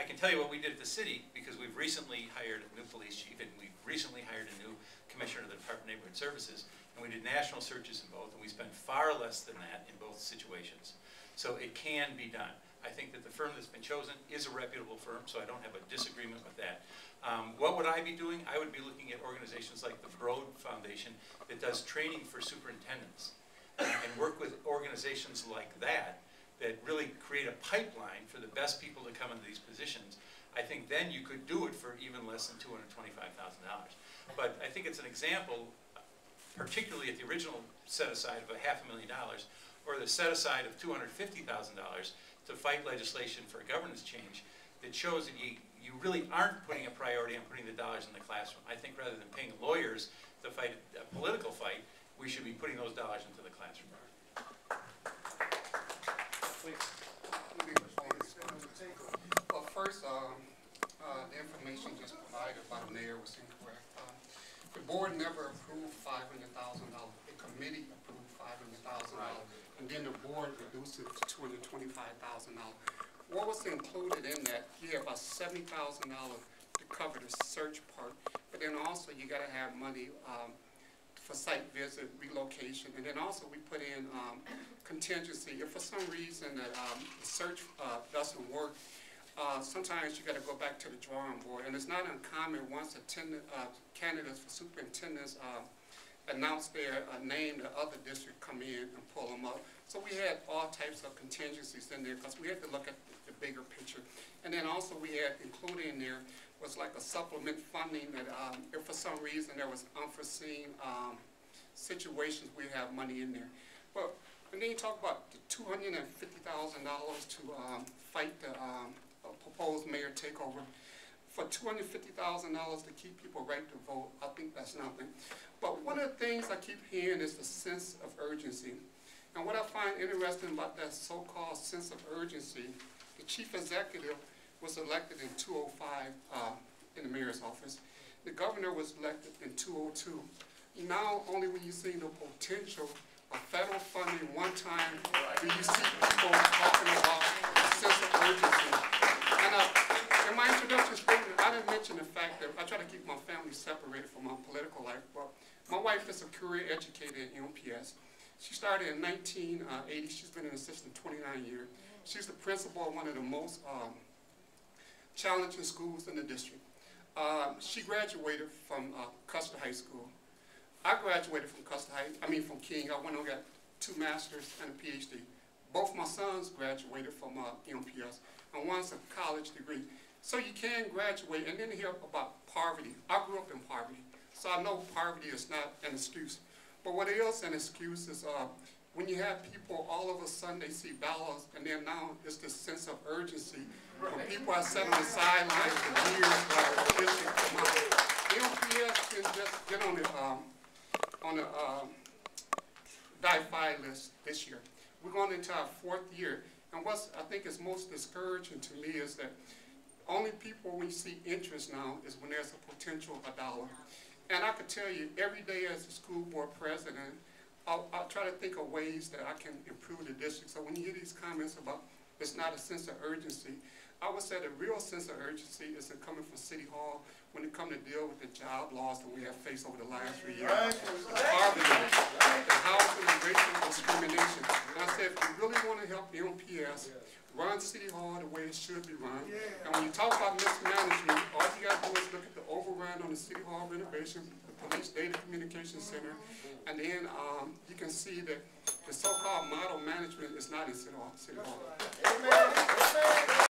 can tell you what we did at the city, because we've recently hired a new police chief, and we've recently hired a new commissioner of the Department of Neighborhood Services, and we did national searches in both, and we spent far less than that in both situations. So it can be done. I think that the firm that's been chosen is a reputable firm, so I don't have a disagreement with that. What would I be doing? I would be looking at organizations like the Broad Foundation that does training for superintendents, and work with organizations like that that really create a pipeline for the best people to come into these positions. I think then you could do it for even less than $225,000. But I think it's an example, particularly at the original set aside of $500,000, or the set aside of $250,000 to fight legislation for governance change, that shows that you really aren't putting a priority on putting the dollars in the classroom. I think rather than paying lawyers to fight a political fight, we should be putting those dollars into the classroom. Well, first, the information just provided by the mayor was incorrect. The board never approved $500,000. The committee approved $500,000, and then the board reduced it to $225,000. What was included in that? You have about $70,000 to cover the search part, but then also you got to have money for site visit, relocation, and then also we put in contingency. If for some reason that the search doesn't work, sometimes you got to go back to the drawing board, and it's not uncommon once candidates for superintendents announce their name, the other district come in and pull them up. So we had all types of contingencies in there because we had to look at the bigger picture. And then also we had included in there was like a supplement funding that if for some reason there was unforeseen situations, we have money in there. But and then you talk about the $250,000 to fight the proposed mayor takeover. For $250,000 to keep people right to vote, I think that's nothing. But one of the things I keep hearing is the sense of urgency. And what I find interesting about that so-called sense of urgency, the chief executive was elected in 2005 in the mayor's office. The governor was elected in 2002. Now, only when you see the potential of federal funding one time do you see people talking about a sense of urgency. And in my introduction statement, I didn't mention the fact that I try to keep my family separated from my political life, but my wife is a career educator at MPS. She started in 1980. She's been an assistant 29 years. She's the principal of one of the most challenging schools in the district. She graduated from Custer High School. I graduated from from King. I went and got 2 masters and a PhD. Both my sons graduated from MPS, and one's a college degree. So you can graduate, and then hear about poverty. I grew up in poverty, so I know poverty is not an excuse. But what is an excuse is when you have people all of a sudden they see dollars, and then now it's this sense of urgency. When people are sitting on the sidelines for years, MPS can just get on the die-fi list this year. We're going into our 4th year, and what I think is most discouraging to me is that only people we see interest now is when there's a potential of $1. And I could tell you, every day as a school board president, I'll try to think of ways that I can improve the district. So when you hear these comments about it's not a sense of urgency, I would say the real sense of urgency is coming from City Hall when it comes to deal with the job loss that we have faced over the last 3 years. The poverty, the housing and racial discrimination. And I said, if you really want to help MPS run City Hall the way it should be run, and when you talk about mismanagement, all you got to do is look at the overrun on the City Hall renovation, the Police Data Communication Center, and then you can see that the so-called model management is not in City Hall.